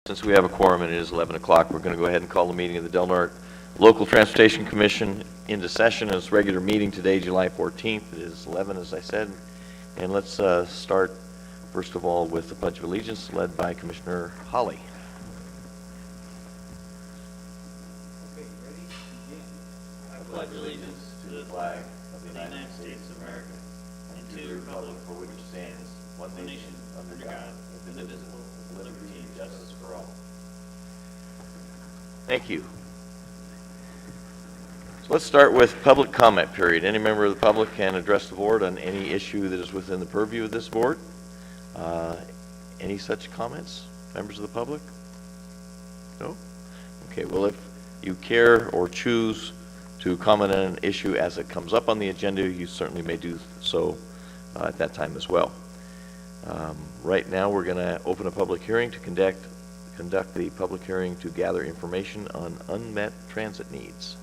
Since we have a quorum and it is 11 o'clock, we're going to go ahead and call the meeting of the Del Norte Local Transportation Commission into session. Its regular meeting today, July 14th. It is 11, as I said. And let's start, first of all, with the Pledge of Allegiance, led by Commissioner Holly. Okay, ready? Begin. I pledge allegiance to the flag of the United States of America and to the republic for which it stands, one nation, under God, indivisible, with liberty and justice for all. Thank you. So let's start with public comment period. Any member of the public can address the board on any issue that is within the purview of this board. Any such comments, members of the public? No? Okay, well, if you care or choose to comment on an issue as it comes up on the agenda, you certainly may do so at that time as well. Right now, we're going to open a public hearing to conduct the public hearing to gather information on unmet transit needs.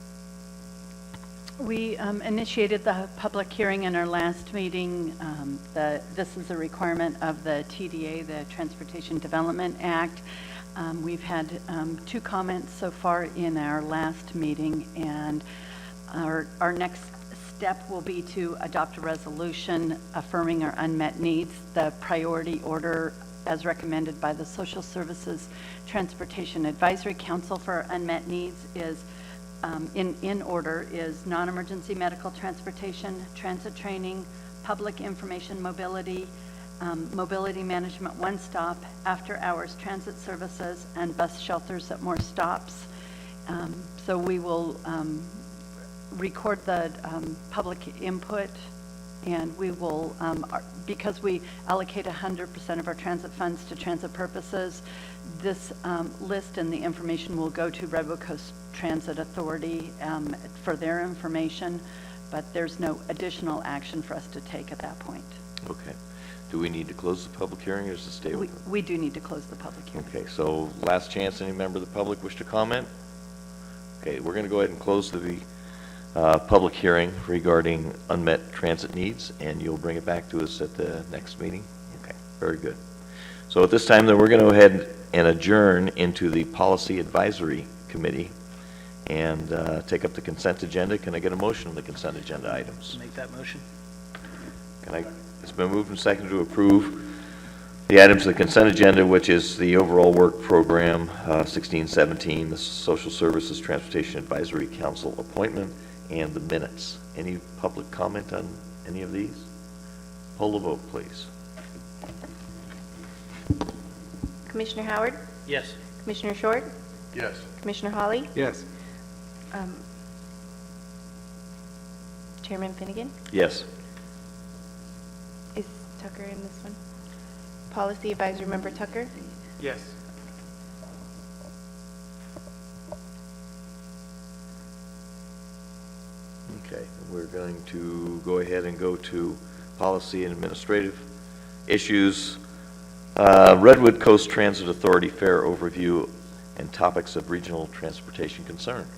We initiated the public hearing in our last meeting. This is a requirement of the TDA, the Transportation Development Act. We've had 2 comments so far in our last meeting, and our next step will be to adopt a resolution affirming our unmet needs. The priority order, as recommended by the Social Services Transportation Advisory Council for unmet needs, is in order is non-emergency medical transportation, transit training, public information mobility, mobility management one-stop, after-hours transit services, and bus shelters at more stops. So we will record the public input, and we will, because we allocate 100% of our transit funds to transit purposes, this list and the information will go to Redwood Coast Transit Authority for their information, but there's no additional action for us to take at that point. Okay. Do we need to close the public hearing, or does it stay open? We do need to close the public hearing. Okay, so last chance, any member of the public wish to comment? Okay, we're going to go ahead and close the public hearing regarding unmet transit needs, and you'll bring it back to us at the next meeting? Okay, very good. So at this time, then, we're going to go ahead and adjourn into the Policy Advisory Committee and take up the consent agenda. Can I get a motion on the consent agenda items? Make that motion. It's been moved and seconded to approve the items of the consent agenda, which is the overall work program, 1617, the Social Services Transportation Advisory Council appointment, and the minutes. Any public comment on any of these? Poll the vote, please. Commissioner Howard? Yes. Commissioner Short? Yes. Commissioner Hawley? Yes. Chairman Finnegan? Yes. Is Tucker in this one? Policy Advisory Member Tucker? Yes. Okay, we're going to go ahead and go to policy and administrative issues. Redwood Coast Transit Authority Fair Overview and topics of regional transportation concern.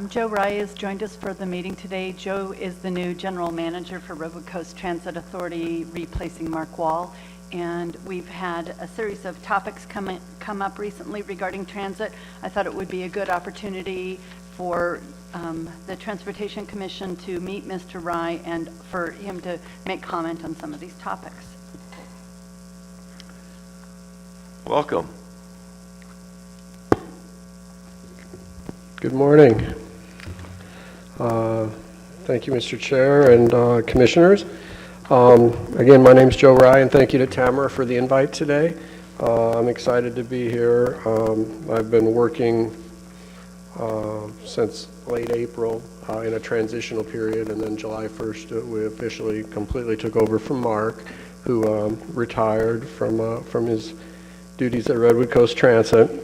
Joe Rye has joined us for the meeting today. Joe is the new general manager for Redwood Coast Transit Authority, replacing Mark Wall. And we've had a series of topics come up recently regarding transit. I thought it would be a good opportunity for the Transportation Commission to meet Mr. Rye and for him to make comment on some of these topics. Welcome. Good morning. Thank you, Mr. Chair and Commissioners. Again, my name is Joe Rye, and thank you to Tamara for the invite today. I'm excited to be here. I've been working since late April in a transitional period, and then July 1st we officially completely took over from Mark, who retired from his duties at Redwood Coast Transit.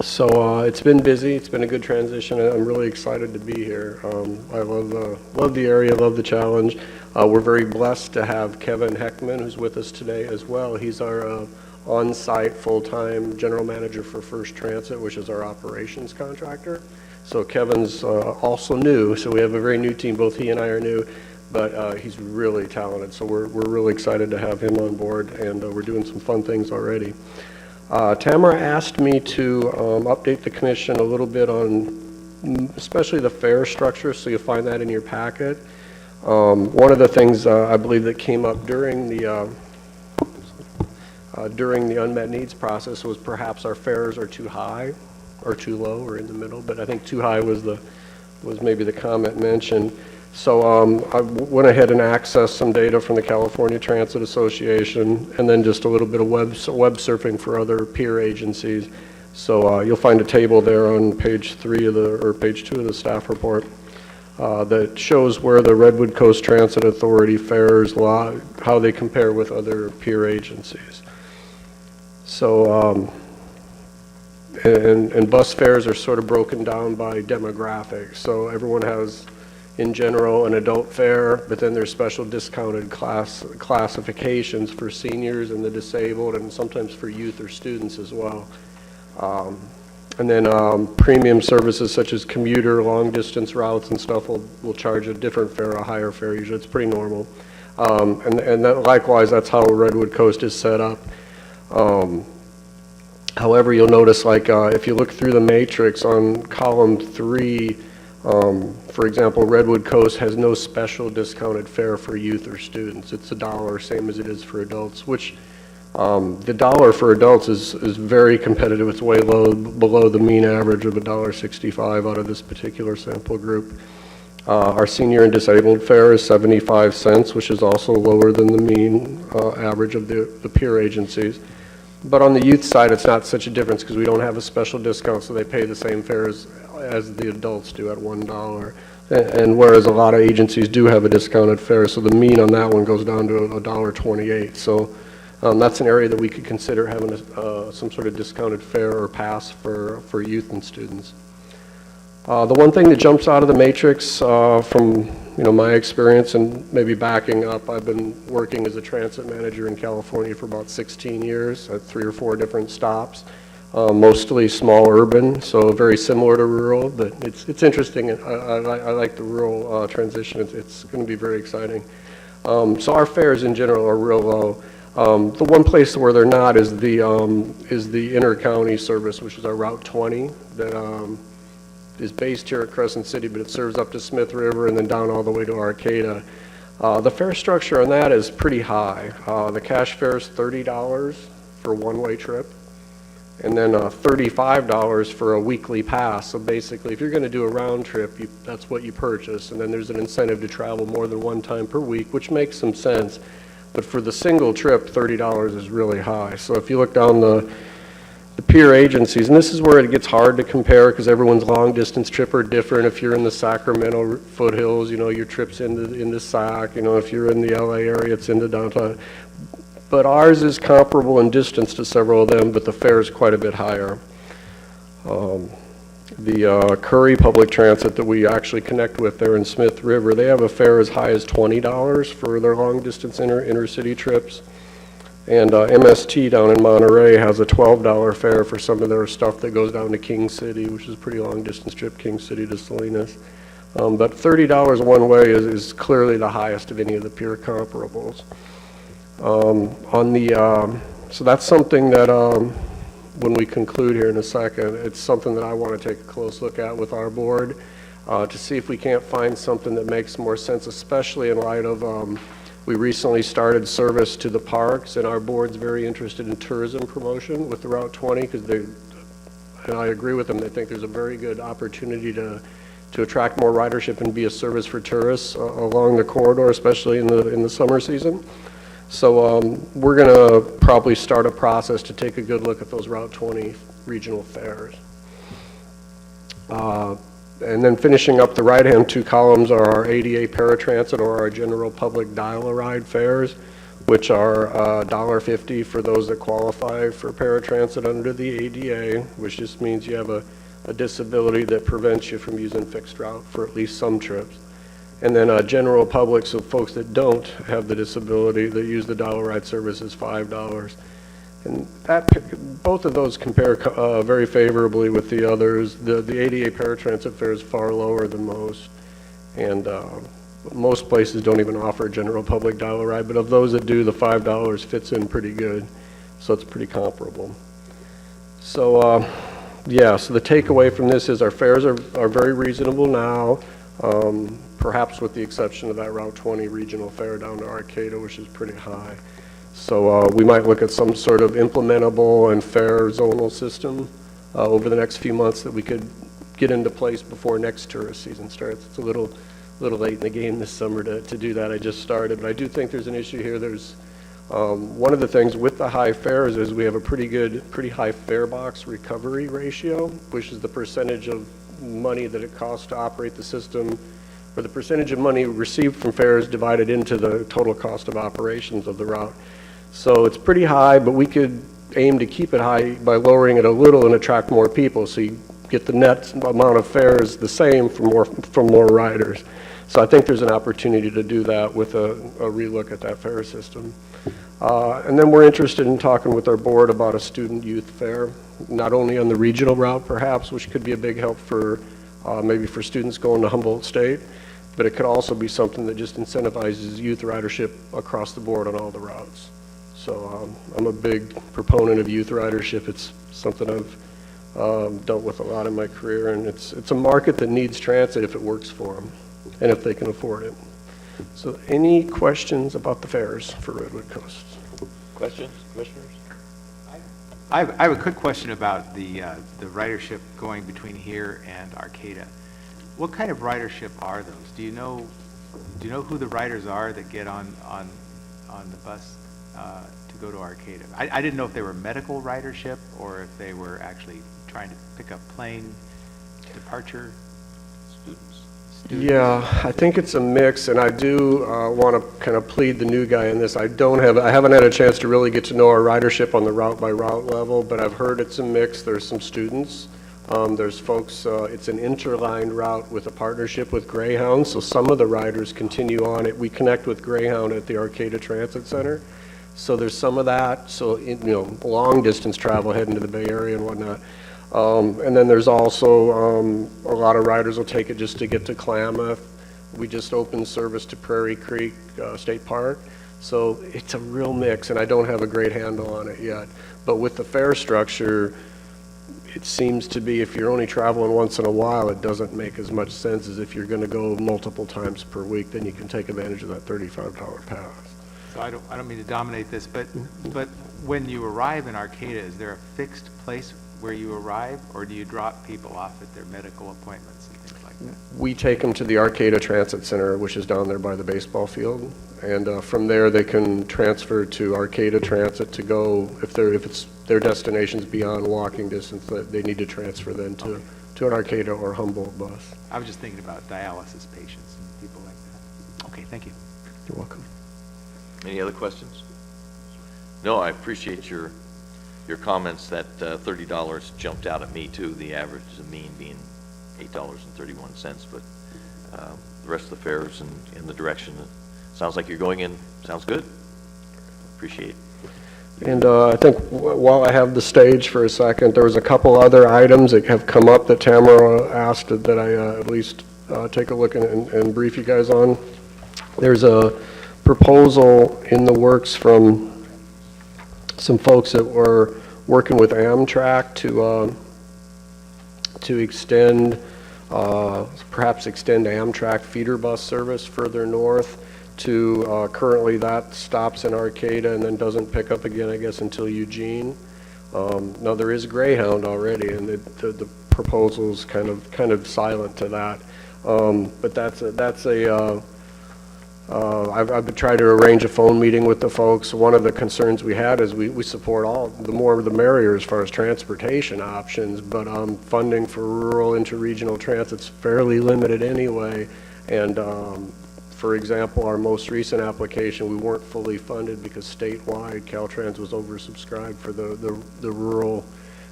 So it's been busy. It's been a good transition, and I'm really excited to be here. I love the area, love the challenge. We're very blessed to have Kevin Heckman, who's with us today as well. He's our on-site full-time general manager for First Transit, which is our operations contractor. So Kevin's also new, so we have a very new team. Both he and I are new, but he's really talented. So we're really excited to have him on board, and we're doing some fun things already. Tamara asked me to update the commission a little bit on especially the fare structure, so you'll find that in your packet. One of the things I believe that came up during the unmet needs process was perhaps our fares are too high or too low or in the middle, but I think too high was maybe the comment mentioned. So I went ahead and accessed some data from the California Transit Association and then just a little bit of web surfing for other peer agencies. So you'll find a table there on page 3 or page 2 of the staff report that shows where the Redwood Coast Transit Authority fares, how they compare with other peer agencies. So, and bus fares are sort of broken down by demographics. So everyone has, in general, an adult fare, but then there's special discounted classifications for seniors and the disabled, and sometimes for youth or students as well. And then premium services such as commuter, long distance routes and stuff will charge a different fare, a higher fare usually. It's pretty normal. And that, likewise, that's how Redwood Coast is set up. However, you'll notice, like, if you look through the matrix on column 3, for example, Redwood Coast has no special discounted fare for youth or students. It's $1, same as it is for adults, which the dollar for adults is very competitive. It's way low, below the mean average of $1.65 out of this particular sample group. Our senior and disabled fare is 75 cents, which is also lower than the mean average of the peer agencies. But on the youth side, it's not such a difference because we don't have a special discount, so they pay the same fares as the adults do at $1. And whereas a lot of agencies do have a discounted fare, so the mean on that one goes down to $1.28. So that's an area that we could consider having some sort of discounted fare or pass for youth and students. The one thing that jumps out of the matrix from my experience and maybe backing up, I've been working as a transit manager in California for about 16 years at 3 or 4 different stops, mostly small urban, so very similar to rural, but it's interesting. I like the rural transition. It's going to be very exciting. So our fares in general are real low. The one place where they're not is the inter-county service, which is our Route 20 that is based here at Crescent City, but it serves up to Smith River and then down all the way to Arcata. The fare structure on that is pretty high. The cash fare is $30 for a one-way trip, and then $35 for a weekly pass. So basically, if you're going to do a round trip, that's what you purchase, and then there's an incentive to travel more than one time per week, which makes some sense. But for the single trip, $30 is really high. So if you look down the peer agencies, and this is where it gets hard to compare because everyone's long distance trip are different. If you're in the Sacramento foothills, your trip's into Sac. If you're in the LA area, it's into downtown. But ours is comparable in distance to several of them, but the fare is quite a bit higher. The Curry Public Transit that we actually connect with there in Smith River, they have a fare as high as $20 for their long distance intercity trips. And MST down in Monterey has a $12 fare for some of their stuff that goes down to King City, which is a pretty long distance trip, King City to Salinas. But $30 one way is clearly the highest of any of the peer comparables. So that's something that when we conclude here in a second, it's something that I want to take a close look at with our board to see if we can't find something that makes more sense, especially in light of we recently started service to the parks, and our board's very interested in tourism promotion with the Route 20 because and I agree with them, they think there's a very good opportunity to attract more ridership and be a service for tourists along the corridor, especially in the summer season. So we're going to probably start a process to take a good look at those Route 20 regional fares. And then finishing up the right-hand 2 columns are our ADA paratransit or our general public dial-a-ride fares, which are $1.50 for those that qualify for paratransit under the ADA, which just means you have a disability that prevents you from using fixed route for at least some trips. And then general public, so folks that don't have the disability that use the dial-a-ride service, is $5. And both of those compare very favorably with the others. The ADA paratransit fare is far lower than most, and most places don't even offer general public dial-a-ride, but of those that do, the $5 fits in pretty good, so it's pretty comparable. So, yeah, so the takeaway from this is our fares are very reasonable now, perhaps with the exception of that Route 20 regional fare down to Arcata, which is pretty high. So we might look at some sort of implementable and fair zonal system over the next few months that we could get into place before next tourist season starts. It's a little late in the game this summer to do that. I just started, but I do think there's an issue here. There's one of the things with the high fares is we have a pretty high fare box recovery ratio, which is the percentage of money that it costs to operate the system, or the percentage of money received from fares divided into the total cost of operations of the route. So it's pretty high, but we could aim to keep it high by lowering it a little and attract more people, so you get the net amount of fares the same from more riders. So I think there's an opportunity to do that with a relook at that fare system. And then we're interested in talking with our board about a student youth fare, not only on the regional route perhaps, which could be a big help for maybe for students going to Humboldt State, but it could also be something that just incentivizes youth ridership across the board on all the routes. So I'm a big proponent of youth ridership. It's something I've dealt with a lot in my career, and it's a market that needs transit if it works for them and if they can afford it. So any questions about the fares for Redwood Coast? Questions, commissioners? I have a quick question about the ridership going between here and Arcata. What kind of ridership are those? Do you know who the riders are that get on the bus to go to Arcata? I didn't know if they were medical ridership or if they were actually trying to pick up plane departure students. Yeah, I think it's a mix, and I do want to kind of plead the new guy in this. I haven't had a chance to really get to know our ridership on the route by route level, but I've heard it's a mix. There's some students. There's folks, it's an interline route with a partnership with Greyhound, so some of the riders continue on it. We connect with Greyhound at the Arcata Transit Center, so there's some of that. So, long distance travel heading to the Bay Area and whatnot. And then there's also a lot of riders will take it just to get to Klamath. We just opened service to Prairie Creek State Park. So it's a real mix, and I don't have a great handle on it yet. But with the fare structure, it seems to be if you're only traveling once in a while, it doesn't make as much sense as if you're going to go multiple times per week. Then you can take advantage of that $35 pass. So I don't mean to dominate this, but when you arrive in Arcata, is there a fixed place where you arrive, or do you drop people off at their medical appointments and things like that? We take them to the Arcata Transit Center, which is down there by the baseball field, and from there they can transfer to Arcata Transit to go, if it's their destination's beyond walking distance, that they need to transfer then to an Arcata or Humboldt bus. I was just thinking about dialysis patients and people like that. Okay, thank you. You're welcome. Any other questions? No, I appreciate your comments. That $30 jumped out at me too, the average, the mean being $8.31, but the rest of the fares and in the direction it sounds like you're going in sounds good. Appreciate it. And I think while I have the stage for a second, there was a couple other items that have come up that Tamara asked that I at least take a look and brief you guys on. There's a proposal in the works from some folks that were working with Amtrak to extend, perhaps extend Amtrak feeder bus service further north to currently that stops in Arcata and then doesn't pick up again, I guess, until Eugene. Now there is Greyhound already, and the proposal's kind of silent to that. But I've been trying to arrange a phone meeting with the folks. One of the concerns we had is we support the more the merrier as far as transportation options, but funding for rural interregional transit's fairly limited anyway. And for example, our most recent application, we weren't fully funded because statewide Caltrans was oversubscribed for the rural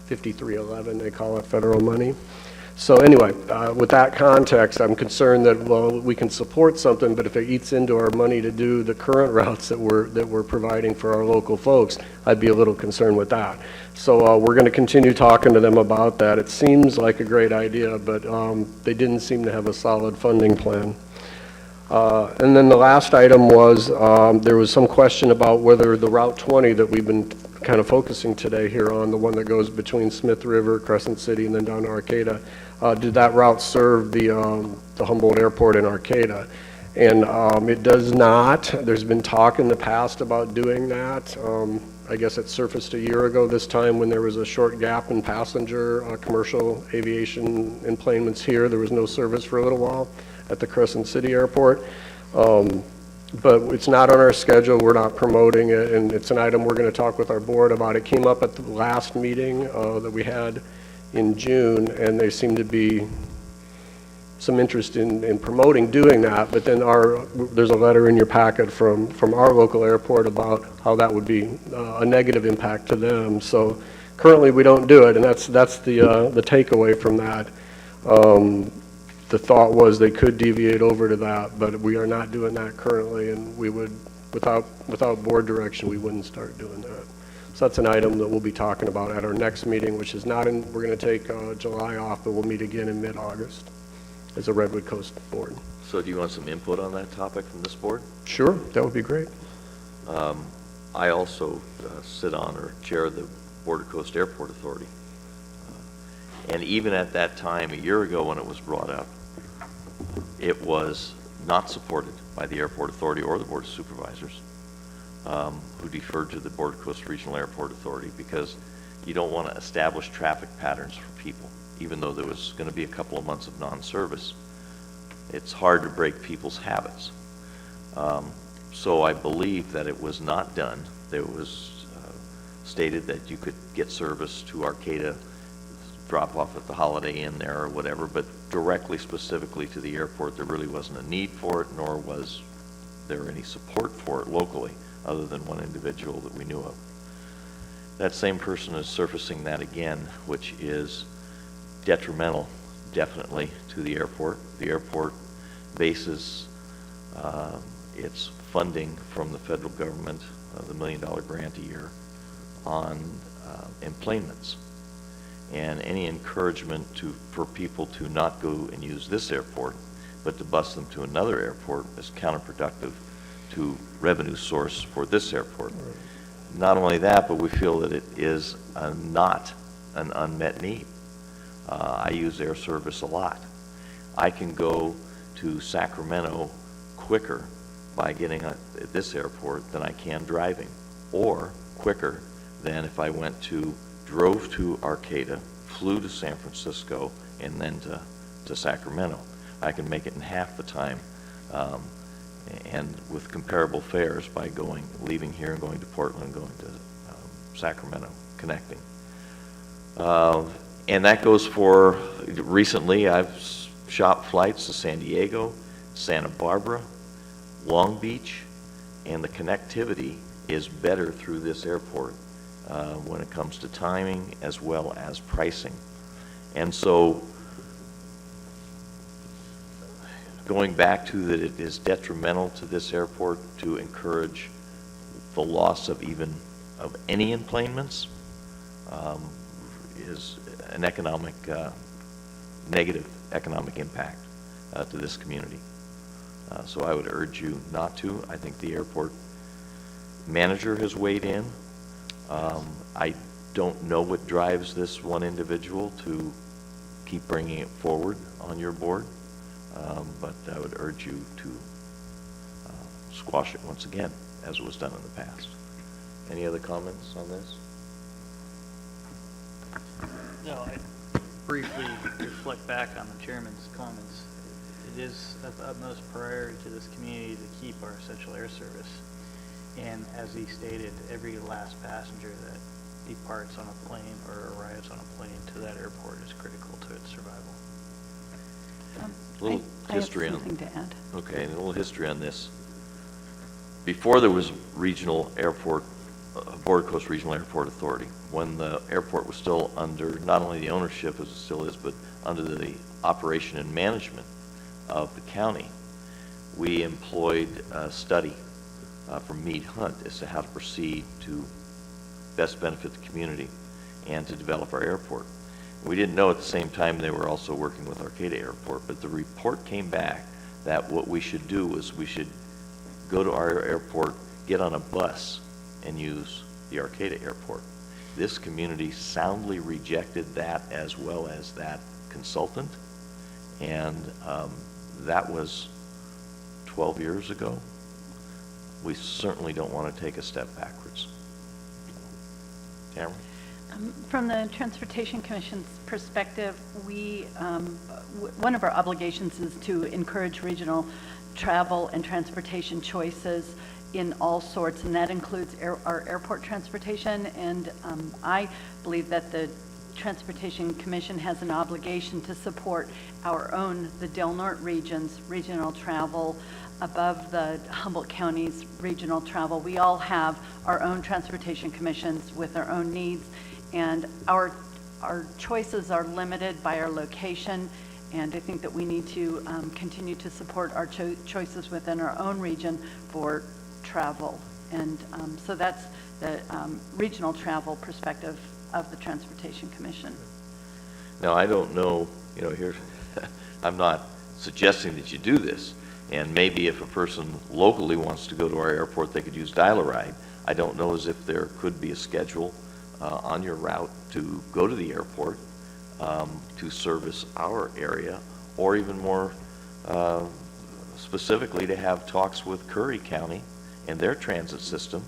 5311, they call it, federal money. So anyway, with that context, I'm concerned that, well, we can support something, but if it eats into our money to do the current routes that we're providing for our local folks, I'd be a little concerned with that. So we're going to continue talking to them about that. It seems like a great idea, but they didn't seem to have a solid funding plan. And then the last item was there was some question about whether the Route 20 that we've been kind of focusing today here on, the one that goes between Smith River, Crescent City, and then down to Arcata. Did that route serve the Humboldt Airport in Arcata? And it does not. There's been talk in the past about doing that. I guess it surfaced a year ago this time when there was a short gap in passenger commercial aviation enplanements here. There was no service for a little while at the Crescent City Airport. But it's not on our schedule. We're not promoting it, and it's an item we're going to talk with our board about. It came up at the last meeting that we had in June, and there seemed to be some interest in promoting doing that, but then there's a letter in your packet from our local airport about how that would be a negative impact to them. So currently we don't do it, and that's the takeaway from that. The thought was they could deviate over to that, but we are not doing that currently, and we would, without board direction, we wouldn't start doing that. So that's an item that we'll be talking about at our next meeting, which is not in, we're going to take July off, but we'll meet again in mid-August as a Redwood Coast board. So do you want some input on that topic from this board? Sure, that would be great. I also sit on or chair the Border Coast Airport Authority. And even at that time, a year ago when it was brought up, it was not supported by the Airport Authority or the Board of Supervisors, who deferred to the Border Coast Regional Airport Authority, because you don't want to establish traffic patterns for people. Even though there was going to be a couple of months of non-service, it's hard to break people's habits. So I believe that it was not done. There was stated that you could get service to Arcata, drop off at the Holiday Inn there or whatever, but directly, specifically to the airport, there really wasn't a need for it, nor was there any support for it locally, other than one individual that we knew of. That same person is surfacing that again, which is detrimental, definitely, to the airport. The airport bases its funding from the federal government, the $1 million grant a year, on enplanements. And any encouragement for people to not go and use this airport, but to bus them to another airport, is counterproductive to revenue source for this airport. Right. Not only that, but we feel that it is not an unmet need. I use air service a lot. I can go to Sacramento quicker by getting at this airport than I can driving, or quicker than if I drove to Arcata, flew to San Francisco, and then to Sacramento. I can make it in half the time, and with comparable fares by leaving here and going to Portland, going to Sacramento, connecting. And that goes for, recently I've shopped flights to San Diego, Santa Barbara, Long Beach, and the connectivity is better through this airport when it comes to timing as well as pricing. And so going back to that, it is detrimental to this airport to encourage the loss of any enplanements, is an negative economic impact to this community. So I would urge you not to. I think the airport manager has weighed in. I don't know what drives this one individual to keep bringing it forward on your board, but I would urge you to squash it once again, as it was done in the past. Any other comments on this? No, I briefly reflect back on the chairman's comments. It is of utmost priority to this community to keep our essential air service. And as he stated, every last passenger that departs on a plane or arrives on a plane to that airport is critical to its survival. A little history I have something to add. Okay, a little history on this. Before there was regional airport, Border Coast Regional Airport Authority, when the airport was still under not only the ownership as it still is, but under the operation and management of the county, we employed a study from Meade Hunt as to how to proceed to best benefit the community and to develop our airport. We didn't know at the same time they were also working with Arcata Airport, but the report came back that what we should do was we should go to our airport, get on a bus, and use the Arcata Airport. This community soundly rejected that as well as that consultant, and that was 12 years ago. We certainly don't want to take a step backwards. Tamara? From the Transportation Commission's perspective, one of our obligations is to encourage regional travel and transportation choices in all sorts, and that includes our airport transportation. And I believe that the Transportation Commission has an obligation to support the Del Norte region's regional travel above the Humboldt County's regional travel. We all have our own transportation commissions with our own needs, and our choices are limited by our location, and I think that we need to continue to support our choices within our own region for travel. And so that's the regional travel perspective of the Transportation Commission. Now, I don't know, here, I'm not suggesting that you do this, and maybe if a person locally wants to go to our airport, they could use Dial-A-Ride. I don't know as if there could be a schedule on your route to go to the airport to service our area, or even more specifically to have talks with Curry County and their transit system,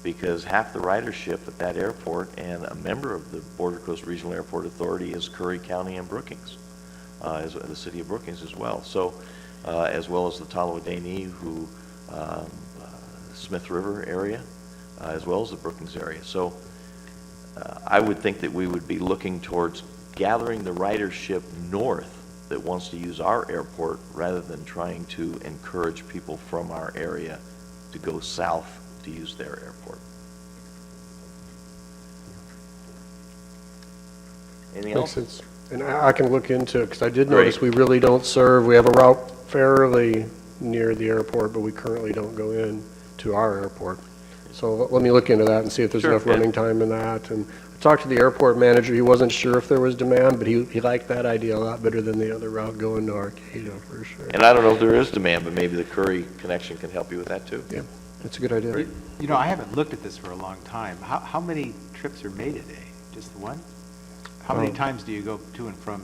because half the ridership at that airport and a member of the Border Coast Regional Airport Authority is Curry County and Brookings, as the city of Brookings as well. So, as well as the Tallawahdaini, Smith River area, as well as the Brookings area. So, I would think that we would be looking towards gathering the ridership north that wants to use our airport rather than trying to encourage people from our area to go south to use their airport. Anything Makes else? sense. And I can look into it, because I did Great. notice we really don't serve, we have a route fairly near the airport, but we currently don't go in to our airport. So let me look into that and see if there's Sure, enough yeah. running time in that. And I talked to the airport manager, he wasn't sure if there was demand, but he liked that idea a lot better than the other route going to Arcata, for sure. And I don't know if there is demand, but maybe the Curry connection can help you with that too. Yeah, that's a good idea. Great. I haven't looked at this for a long time. How many trips are made a day? Just the one? How many times do you go to and from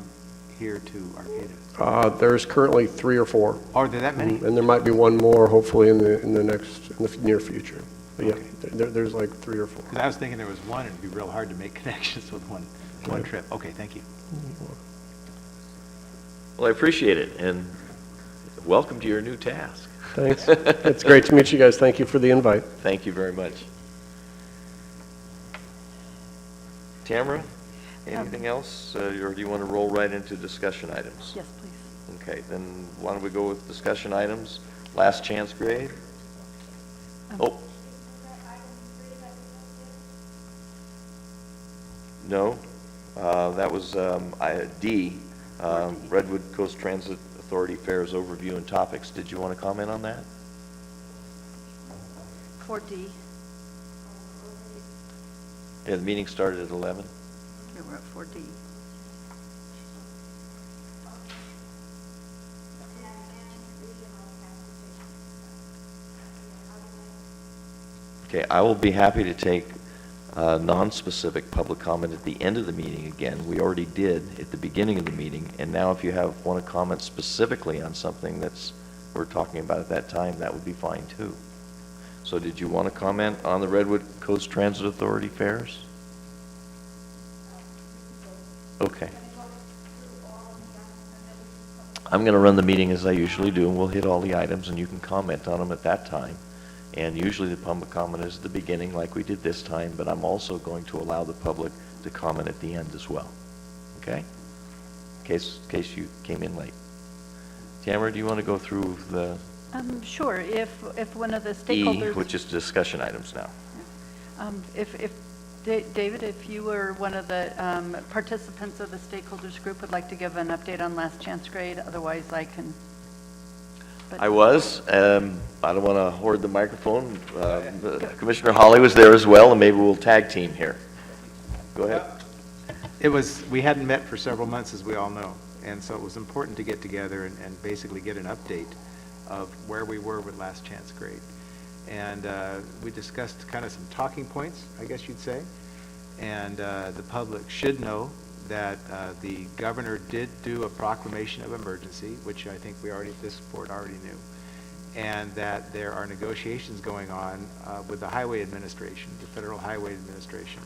here to Arcata? There's currently 3 or 4. Oh, are there that many? And there might be one more, hopefully, in the near future. But yeah, Okay. there's like 3 or 4. Because I was thinking there was one, and it'd be real hard to make connections with one trip. Okay, thank you. Well, I appreciate it, and welcome to your new task. Thanks. It's great to meet you guys. Thank you for the invite. Thank you very much. Tamara, anything else, or do you want to roll right into discussion items? Yes, please. Okay, then why don't we go with discussion items? Last chance grade? Oh. No, that was D, Redwood Coast Transit Authority Fares Overview and Topics. Did you want to comment on that? 4D, Yeah, the meeting started at 11. okay, we're at 4D. Okay, I will be happy to take non-specific public comment at the end of the meeting again. We already did at the beginning of the meeting, and now if you want to comment specifically on something that's we're talking about at that time, that would be fine too. So did you want to comment on the Redwood Coast Transit Authority fares? Okay. I'm going to run the meeting as I usually do, and we'll hit all the items, and you can comment on them at that time. And usually the public comment is at the beginning, like we did this time, but I'm also going to allow the public to comment at the end as well. Okay? In case you came in late. Tamara, do you want to go through the Sure, if one of the E, stakeholders... which is discussion items now? David, if you were one of the participants of the stakeholders group, would like to give an update on last chance grade, otherwise I can... but- I was. I don't want to hoard the microphone. Commissioner Hawley was there as well, and maybe we'll tag team here. Go ahead. We hadn't met for several months, as we all know, and so it was important to get together and basically get an update of where we were with last chance grade. And we discussed kind of some talking points, I guess you'd say. And the public should know that the governor did do a proclamation of emergency, which I think this board already knew, and that there are negotiations going on with the Highway Administration, the Federal Highway Administration,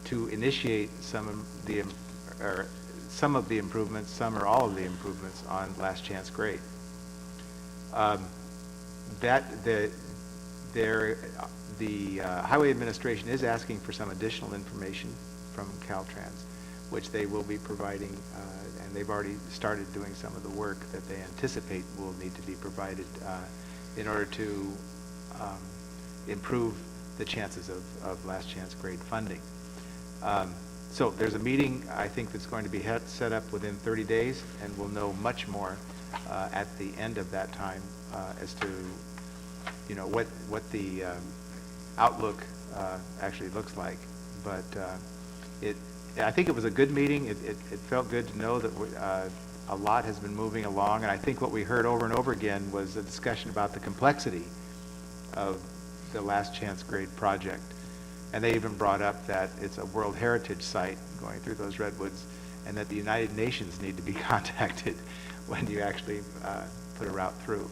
to initiate some of the improvements, some or all of the improvements on Last Chance Grade. The Highway Administration is asking for some additional information from Caltrans, which they will be providing, and they've already started doing some of the work that they anticipate will need to be provided in order to improve the chances of Last Chance Grade funding. So there's a meeting, I think, that's going to be set up within 30 days, and we'll know much more at the end of that time as to, what the outlook actually looks like. But I think it was a good meeting. It felt good to know that a lot has been moving along, and I think what we heard over and over again was a discussion about the complexity of the Last Chance Grade project. And they even brought up that it's a World Heritage Site going through those redwoods, and that the United Nations need to be contacted when you actually put a route through.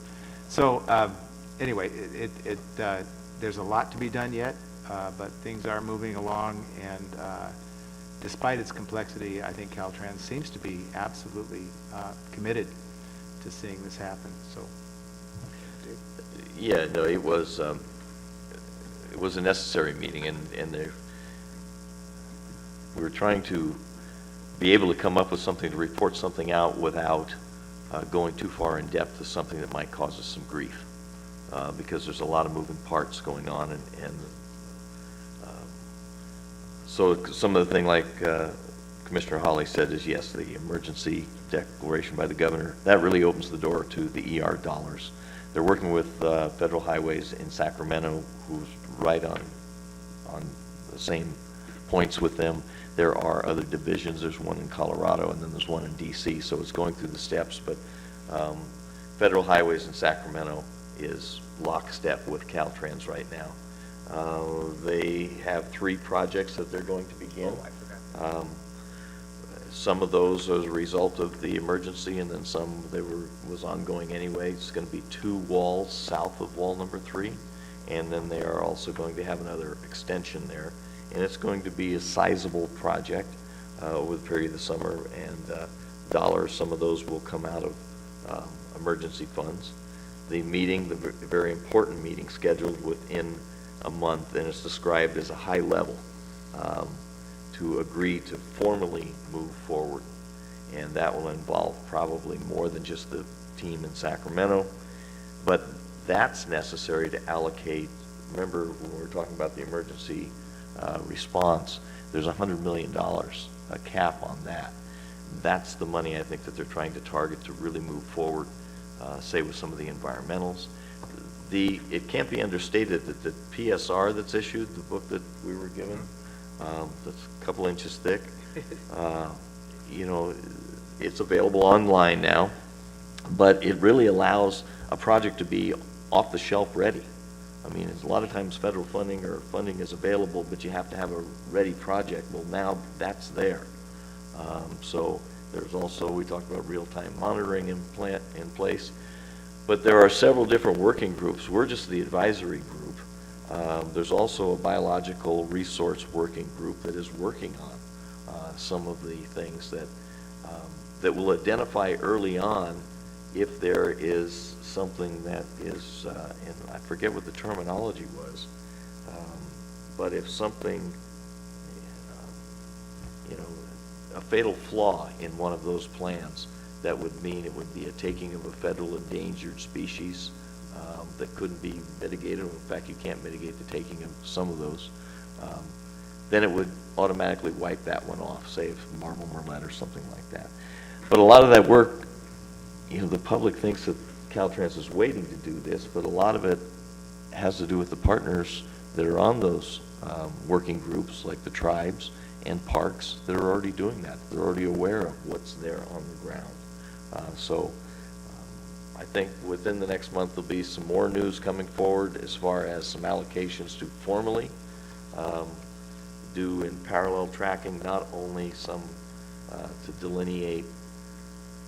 So anyway, there's a lot to be done yet, but things are moving along, and despite its complexity, I think Caltrans seems to be absolutely committed to seeing this happen. So, Dave? Yeah, no, it was a necessary meeting, and we were trying to be able to come up with something to report something out without going too far in depth to something that might cause us some grief, because there's a lot of moving parts going on, and so some of the thing like Commissioner Hawley said is, yes, the emergency declaration by the governor, that really opens the door to the ER dollars. They're working with Federal Highways in Sacramento, who's right on the same points with them. There are other divisions. There's one in Colorado, and then there's one in DC, so it's going through the steps. But Federal Highways in Sacramento is lockstep with Caltrans right now. They have 3 projects that they're going to begin. Oh, I forgot. Some of those as a result of the emergency, and then some was ongoing anyway. It's going to be 2 walls south of wall number 3, and then they are also going to have another extension there. And it's going to be a sizable project over the period of the summer, and dollars, some of those will come out of emergency funds. The meeting, the very important meeting scheduled within a month, and it's described as a high level, to agree to formally move forward. And that will involve probably more than just the team in Sacramento, but that's necessary to allocate. Remember, when we were talking about the emergency response, there's $100 million, a cap on that. That's the money I think that they're trying to target to really move forward, say with some of the environmentals. It can't be understated that the PSR that's issued, the book that we were given, that's a couple inches thick, it's available online now, but it really allows a project to be off the shelf ready. I mean, a lot of times federal funding or funding is available, but you have to have a ready project. Well, now that's there. So there's also, we talked about real-time monitoring in place, but there are several different working groups. We're just the advisory group. There's also a biological resource working group that is working on some of the things that will identify early on if there is something that is, and I forget what the terminology was, but if something, a fatal flaw in one of those plans, that would mean it would be a taking of a federal endangered species that couldn't be mitigated. In fact, you can't mitigate the taking of some of those. Then it would automatically wipe that one off, say if marble murrelet or something like that. But a lot of that work, the public thinks that Caltrans is waiting to do this, but a lot of it has to do with the partners that are on those working groups, like the tribes and parks, that are already doing that. They're already aware of what's there on the ground. So I think within the next month, there'll be some more news coming forward as far as some allocations to formally do in parallel tracking, not only some to delineate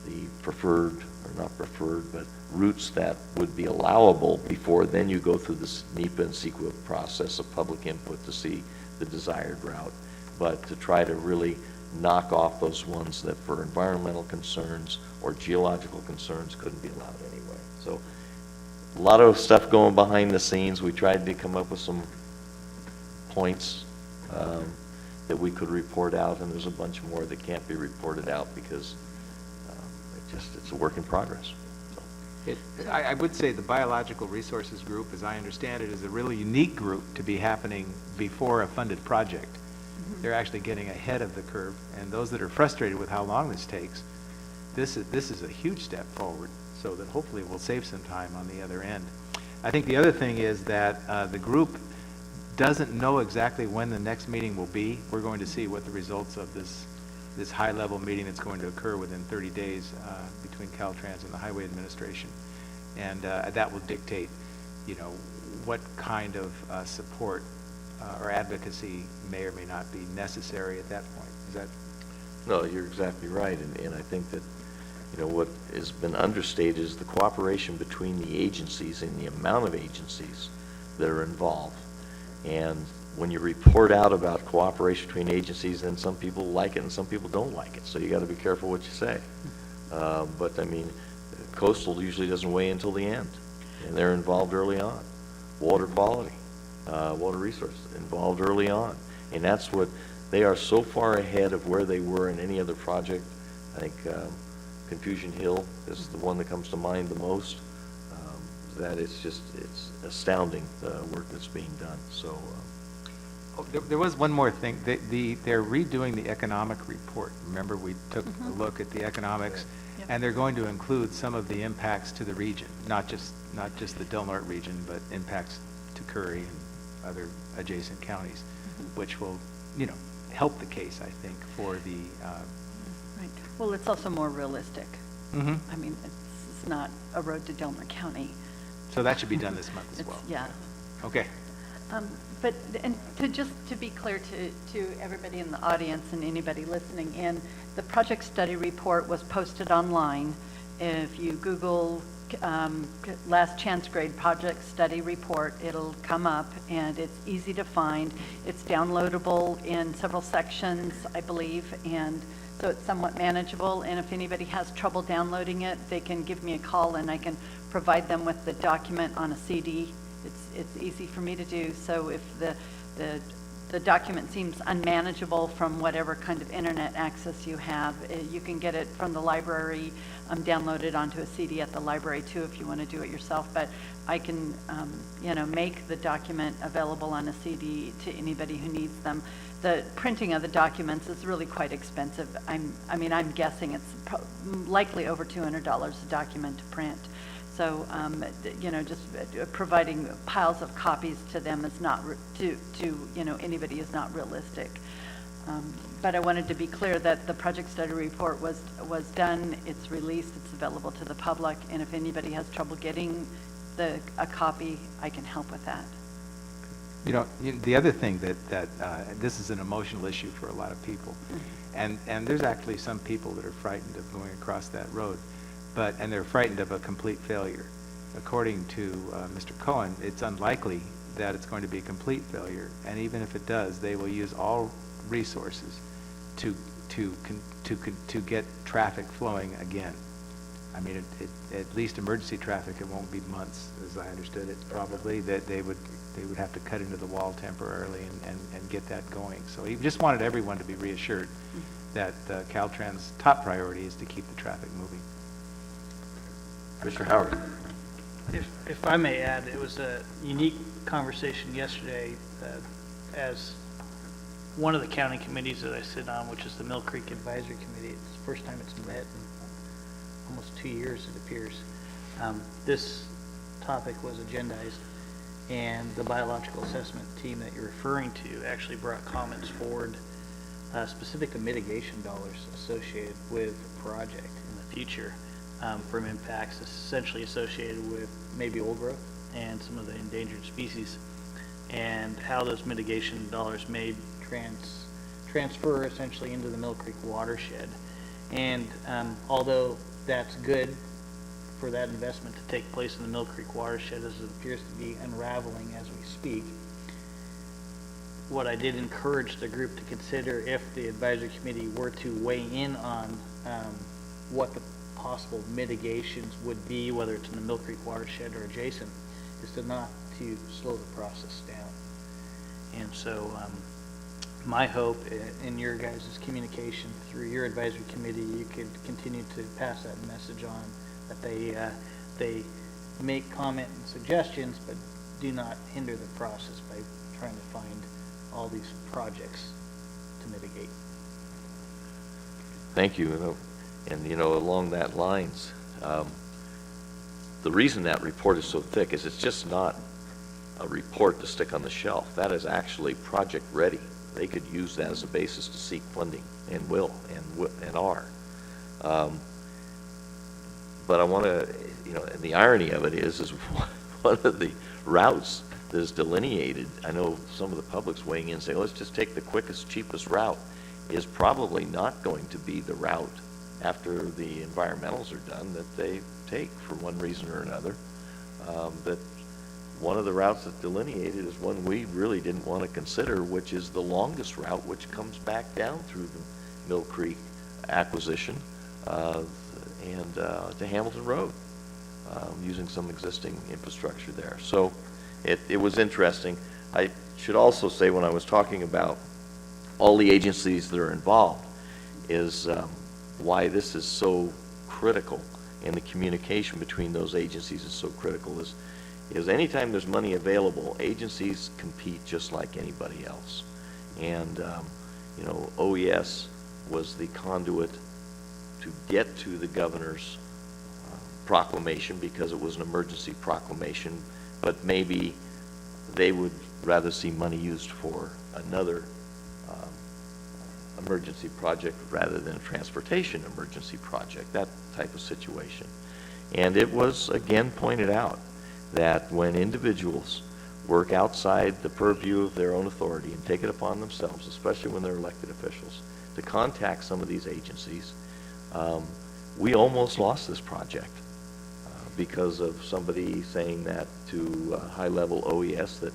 the preferred, or not preferred, but routes that would be allowable before then you go through this NEPA and CEQA process of public input to see the desired route, but to try to really knock off those ones that for environmental concerns or geological concerns couldn't be allowed anyway. So a lot of stuff going behind the scenes. We tried to come up with some points that we could report out, and there's a bunch more that can't be reported out because it's a work in progress. So. I would say the Biological Resources Group, as I understand it, is a really unique group to be happening before a funded project. They're actually getting ahead of the curve, and those that are frustrated with how long this takes, this is a huge step forward, so that hopefully we'll save some time on the other end. I think the other thing is that the group doesn't know exactly when the next meeting will be. We're going to see what the results of this high-level meeting that's going to occur within 30 days between Caltrans and the Highway Administration, and that will dictate, what kind of support or advocacy may or may not be necessary at that point. Is that? No, you're exactly right, and I think that, what has been understated is the cooperation between the agencies and the amount of agencies that are involved. And when you report out about cooperation between agencies, then some people like it and some people don't like it, so you got to be careful what you say. But I mean, coastal usually doesn't weigh until the end, and they're involved early on. Water quality, water resources involved early on, and that's what they are so far ahead of where they were in any other project. I think Confusion Hill is the one that comes to mind the most. That it's astounding the work that's being done. So. Oh, there was one more thing. They're redoing the economic report. Remember, we took a look at the economics, and they're going to include some of the impacts to the region, not just the Del Norte region, but impacts to Curry and other adjacent counties, which will, help the case, I think, for the. Right. Well, it's also more realistic. Mm-hmm. I mean, it's not a road to Del Norte County. So that should be done this month as It's- well. Yeah. Okay. But, and to be clear to everybody in the audience and anybody listening in, the project study report was posted online. If you Google last chance grade project study report, it'll come up, and it's easy to find. It's downloadable in several sections, I believe, and so it's somewhat manageable. And if anybody has trouble downloading it, they can give me a call and I can provide them with the document on a CD. It's easy for me to do. So if the document seems unmanageable from whatever kind of internet access you have, you can get it from the library, downloaded onto a CD at the library too if you want to do it yourself. But I can, make the document available on a CD to anybody who needs them. The printing of the documents is really quite expensive. I'm guessing it's likely over $200 a document to print. So, just providing piles of copies to them is not, anybody is not realistic. But I wanted to be clear that the project study report was done, it's released, it's available to the public, and if anybody has trouble getting a copy, I can help with that. The other thing that this is an emotional issue for a lot of people, and there's actually some people that are frightened of going across that road. And they're frightened of a complete failure. According to Mr. Cohen, it's unlikely that it's going to be a complete failure, and even if it does, they will use all resources to get traffic flowing again. I mean, at least emergency traffic, it won't be months, as I understood it, probably, that they would have to cut into the wall temporarily and get that going. So he just wanted everyone to be reassured that Caltrans' top priority is to keep the traffic moving. Mr. Howard. If I may add, it was a unique conversation yesterday as one of the county committees that I sit on, which is the Mill Creek Advisory Committee. It's the first time it's met in almost 2 years, it appears. This topic was agendized, and the biological assessment team that you're referring to actually brought comments forward specific to mitigation dollars associated with the project in the future. from impacts essentially associated with maybe old growth and some of the endangered species, and how those mitigation dollars may transfer essentially into the Mill Creek watershed. And although that's good for that investment to take place in the Mill Creek watershed, as it appears to be unraveling as we speak, what I did encourage the group to consider, if the advisory committee were to weigh in on what the possible mitigations would be, whether it's in the Mill Creek watershed or adjacent, is to not to slow the process down. And so my hope in your guys' communication through your advisory committee, you could continue to pass that message on, that they make comment and suggestions, but do not hinder the process by trying to find all these projects to mitigate. Thank you. And along that lines, the reason that report is so thick is it's just not a report to stick on the shelf. That is actually project ready. They could use that as a basis to seek funding, and will, and are. But I want to, and the irony of it is one of the routes that is delineated, I know some of the public's weighing in saying, let's just take the quickest, cheapest route, is probably not going to be the route after the environmentals are done that they take for one reason or another. That one of the routes that's delineated is one we really didn't want to consider, which is the longest route, which comes back down through the Mill Creek acquisition and to Hamilton Road, using some existing infrastructure there. So it was interesting. I should also say, when I was talking about all the agencies that are involved, is why this is so critical, and the communication between those agencies is so critical, is anytime there's money available, agencies compete just like anybody else. And OES was the conduit to get to the governor's proclamation, because it was an emergency proclamation, but maybe they would rather see money used for another emergency project rather than a transportation emergency project, that type of situation. And it was again pointed out that when individuals work outside the purview of their own authority and take it upon themselves, especially when they're elected officials, to contact some of these agencies, we almost lost this project because of somebody saying that to high-level OES, that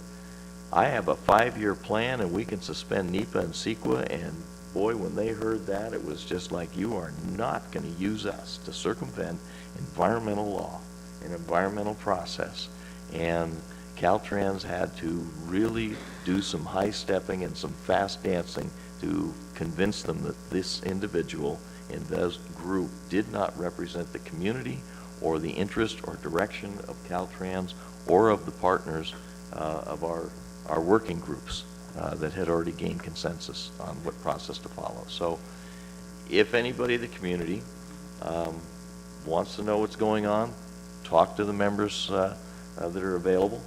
I have a 5-year plan and we can suspend NEPA and CEQA, and boy, when they heard that, it was just like, you are not going to use us to circumvent environmental law and environmental process. And Caltrans had to really do some high-stepping and some fast dancing to convince them that this individual and this group did not represent the community or the interest or direction of Caltrans or of the partners of our working groups that had already gained consensus on what process to follow. So if anybody in the community wants to know what's going on, talk to the members that are available,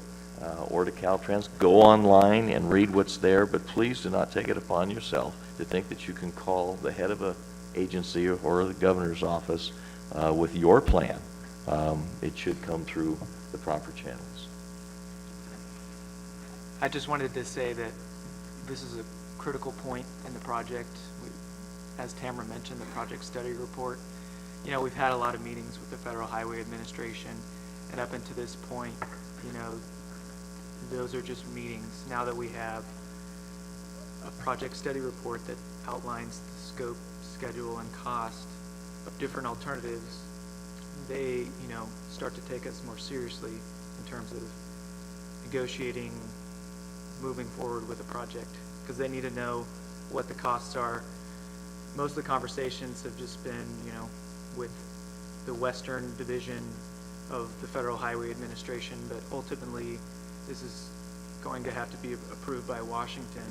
or to Caltrans. Go online and read what's there, but please do not take it upon yourself to think that you can call the head of an agency or the governor's office with your plan. It should come through the proper channels. I just wanted to say that this is a critical point in the project. As Tamara mentioned, the project study report, we've had a lot of meetings with the Federal Highway Administration, and up until this point, those are just meetings. Now that we have a project study report that outlines the scope, schedule, and cost of different alternatives, they, start to take us more seriously in terms of negotiating, moving forward with a project, because they need to know what the costs are. Most of the conversations have just been, with the Western Division of the Federal Highway Administration, but ultimately this is going to have to be approved by Washington.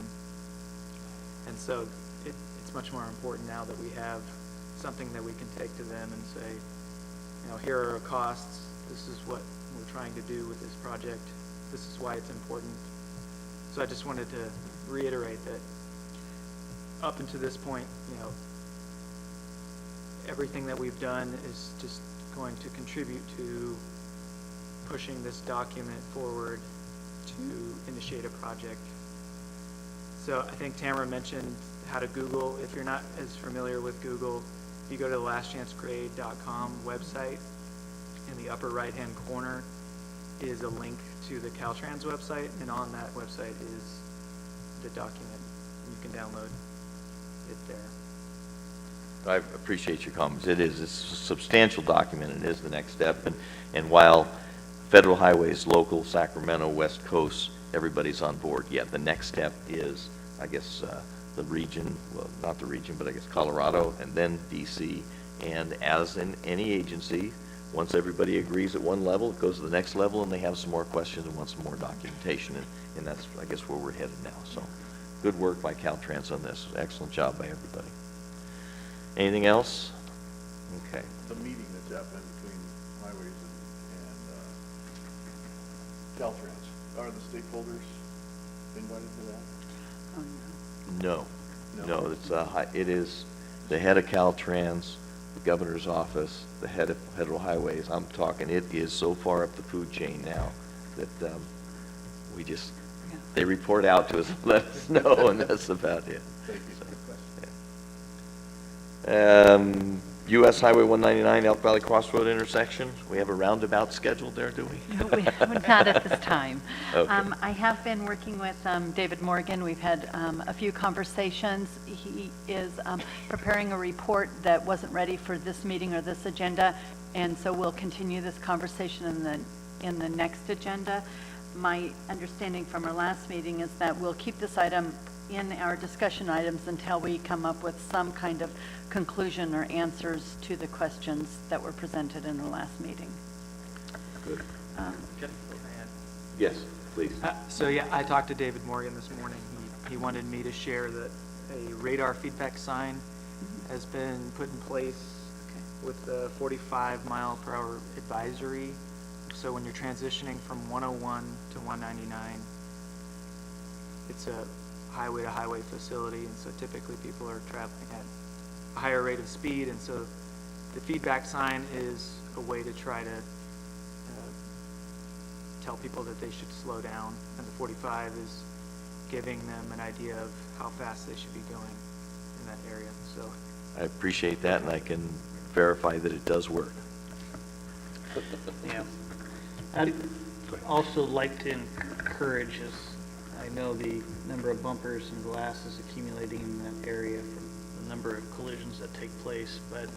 And so it's much more important now that we have something that we can take to them and say, here are our costs, this is what we're trying to do with this project, this is why it's important. So I just wanted to reiterate that up until this point, everything that we've done is just going to contribute to pushing this document forward to initiate a project. So I think Tamara mentioned how to Google. If you're not as familiar with Google, if you go to the lastchancegrade.com website, in the upper right-hand corner is a link to the Caltrans website, and on that website is the document. You can download it there. I appreciate your comments. It's a substantial document, and it is the next step. And while Federal Highways, local, Sacramento, West Coast, everybody's on board, yeah, the next step is, I guess, the region, well, not the region, but I guess Colorado, and then DC. And as in any agency, once everybody agrees at one level, it goes to the next level, and they have some more questions and want some more documentation, and that's, I guess, where we're headed now. So, good work by Caltrans on this. Excellent job by everybody. Anything else? Okay. The meeting that's happening between highways and Caltrans, are the stakeholders invited to that? Oh, No, No. no, it is the head of Caltrans, the governor's office, the head of Federal Highways. I'm talking, it is so far up the food chain now that we just, they report out to us and let us know, and that's about it. Thank you. US Highway 199 Elk Valley Crossroad intersection, we have a roundabout scheduled there, do we? No, not at this time. Okay. I have been working with David Morgan. We've had a few conversations. He is preparing a report that wasn't ready for this meeting or this agenda, and so we'll continue this conversation in the next agenda. My understanding from our last meeting is that we'll keep this item in our discussion items until we come up with some kind of conclusion or answers to the questions that were presented in the last meeting. Good. Okay. Yes, please. So yeah, I talked to David Morgan this morning. He wanted me to share that a radar feedback sign has been put in place with the 45-mile-per-hour advisory. So when you're transitioning from 101 to 199, it's a highway-to-highway facility, and so typically people are traveling at a higher rate of speed, and so the feedback sign is a way to try to tell people that they should slow down, and the 45 is giving them an idea of how fast they should be going in that area. So I appreciate that, and I can verify that it does work. Yeah. I'd also like to encourage, as I know the number of bumpers and glass is accumulating in that area from the number of collisions that take place, but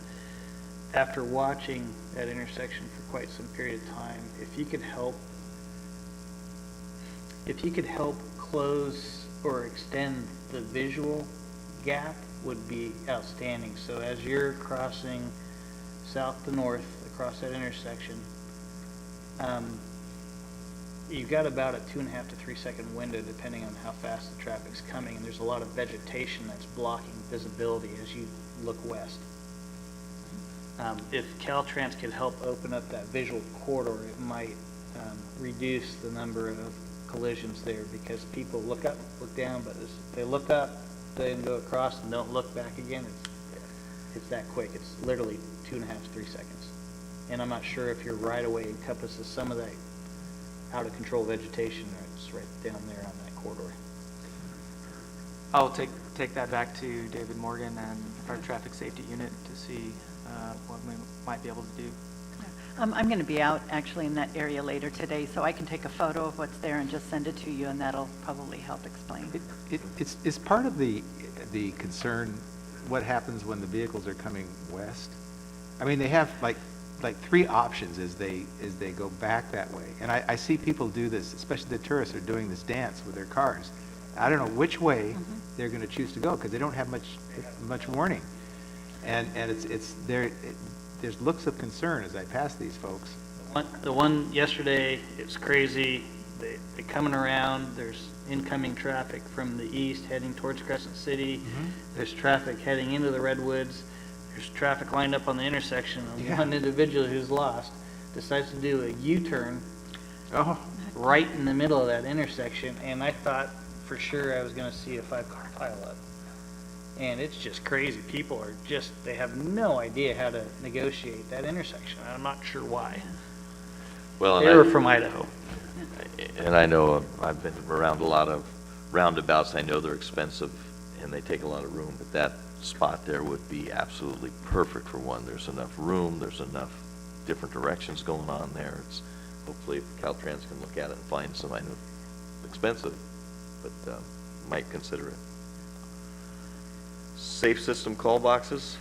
after watching that intersection for quite some period of time, if you could help close or extend the visual gap would be outstanding. So as you're crossing south to north across that intersection, you've got about a 2.5 to 3 second window depending on how fast the traffic's coming, and there's a lot of vegetation that's blocking visibility as you look west. If Caltrans could help open up that visual corridor, it might reduce the number of collisions there, because people look up, look down, but as they look up, they go across and don't look back again. It's that quick. It's literally 2.5 to 3 seconds. And I'm not sure if your right-of-way encompasses some of that out-of-control vegetation that's right down there on that corridor. I'll take that back to David Morgan and our traffic safety unit to see what we might be able to do. I'm going to be out actually in that area later today, so I can take a photo of what's there and just send it to you, and that'll probably help explain. It's part of the concern, what happens when the vehicles are coming west. I mean, they have like 3 options as they go back that way. And I see people do this, especially the tourists are doing this dance with their cars. I don't know which way they're going to choose to go, because they don't have much warning. And there's looks of concern as I pass these folks. The one yesterday, it's crazy. They're coming around. There's incoming traffic from the east heading towards Crescent City. There's traffic heading into the Redwoods. There's traffic lined up on the intersection. And one individual who's lost decides to do a U-turn right in the middle of that intersection. And I thought for sure I was going to see a 5-car pileup. And it's just crazy. People are just, they have no idea how to negotiate that intersection. I'm not sure why. Well, They were from Idaho. and I know I've been around a lot of roundabouts. I know they're expensive and they take a lot of room, but that spot there would be absolutely perfect for one. There's enough room, there's enough different directions going on there. It's hopefully if Caltrans can look at it and find some, I know it's expensive, but might consider it. Safe system call boxes?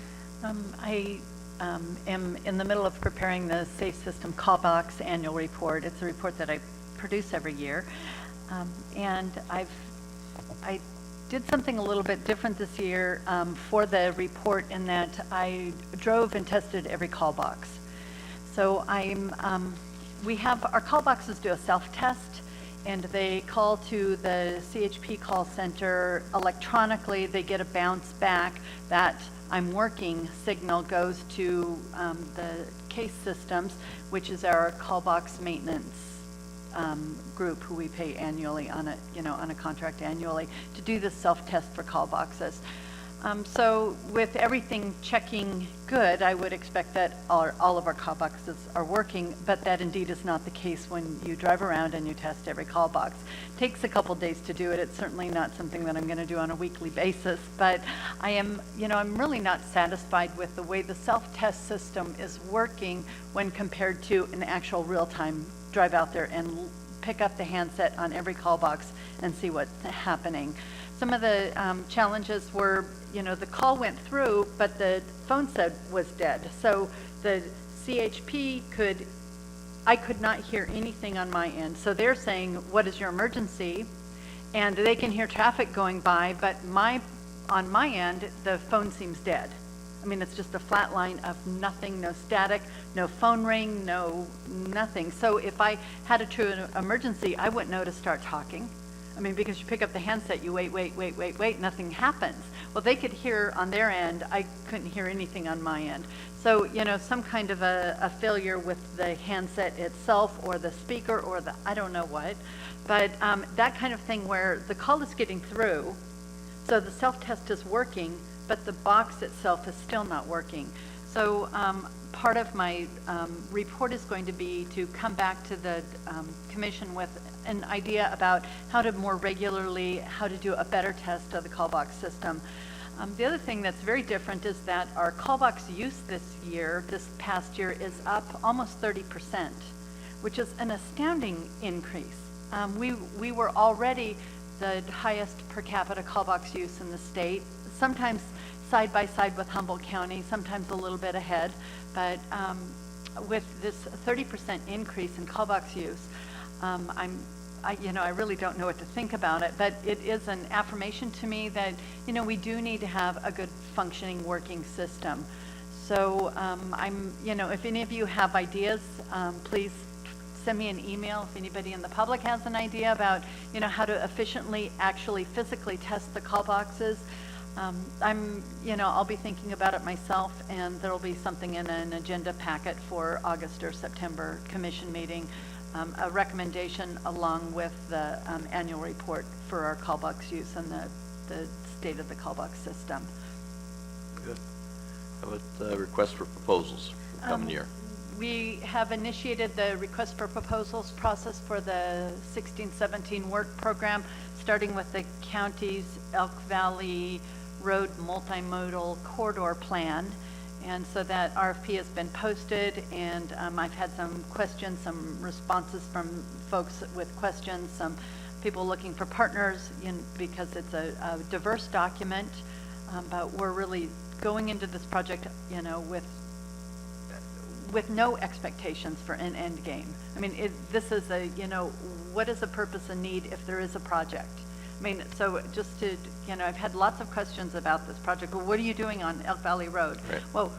I am in the middle of preparing the Safe System Call Box Annual Report. It's a report that I produce every year. And I did something a little bit different this year for the report in that I drove and tested every call box. So we have, our call boxes do a self-test, and they call to the CHP call center electronically. They get a bounce back that I'm working signal goes to the case systems, which is our call box maintenance group who we pay annually on a contract annually to do this self-test for call boxes. So with everything checking good, I would expect that all of our call boxes are working, but that indeed is not the case when you drive around and you test every call box. It takes a couple days to do it. It's certainly not something that I'm going to do on a weekly basis, but I'm really not satisfied with the way the self-test system is working when compared to an actual real-time drive out there and pick up the handset on every call box and see what's happening. Some of the challenges were, the call went through, but the phone said was dead. So the CHP I could not hear anything on my end. So they're saying, what is your emergency? And they can hear traffic going by, but on my end, the phone seems dead. I mean, it's just a flat line of nothing, no static, no phone ring, no nothing. So if I had a true emergency, I wouldn't know to start talking. I mean, because you pick up the handset, you wait, nothing happens. Well, they could hear on their end, I couldn't hear anything on my end. So, some kind of a failure with the handset itself or the speaker or I don't know what. But that kind of thing where the call is getting through, so the self-test is working, but the box itself is still not working. So part of my report is going to be to come back to the commission with an idea about how to more regularly, how to do a better test of the call box system. The other thing that's very different is that our call box use this past year is up almost 30%, which is an astounding increase. We were already the highest per capita call box use in the state, sometimes side by side with Humboldt County, sometimes a little bit ahead, but with this 30% increase in call box use, I really don't know what to think about it, but it is an affirmation to me that, we do need to have a good functioning working system. So if any of you have ideas, please send me an email. If anybody in the public has an idea about, how to efficiently, actually physically test the call boxes, I'll be thinking about it myself, and there'll be something in an agenda packet for August or September commission meeting, a recommendation along with the annual report for our call box use and the state of the call box system. Good. How about the request for proposals for the coming year? We have initiated the request for proposals process for the 16-17 work program, starting with the county's Elk Valley Road multimodal corridor plan. And so that RFP has been posted, and I've had some questions, some responses from folks with questions, some people looking for partners because it's a diverse document, but we're really going into this project, with no expectations for an end game. I mean, this is what is the purpose and need if there is a project? I mean, so just to, I've had lots of questions about this project. Well, what are you doing on Elk Valley Road? Right. Well,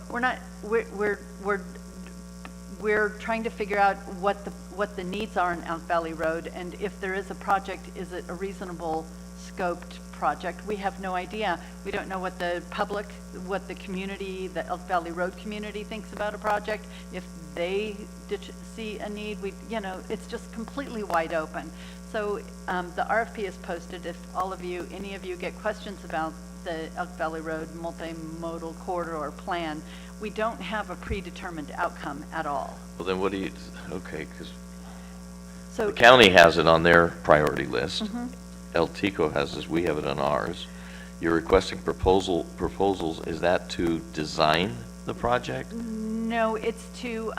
we're trying to figure out what the needs are in Elk Valley Road, and if there is a project, is it a reasonable scoped project? We have no idea. We don't know what the public, what the community, the Elk Valley Road community thinks about a project. If they see a need, it's just completely wide open. So the RFP is posted. If any of you get questions about the Elk Valley Road multimodal corridor plan, we don't have a predetermined outcome at all. Well, then what do you, okay, because So the county has it on their priority list. Mhm. El Tico has this, we have it on ours. You're requesting proposals, is that to design the project? No, it's to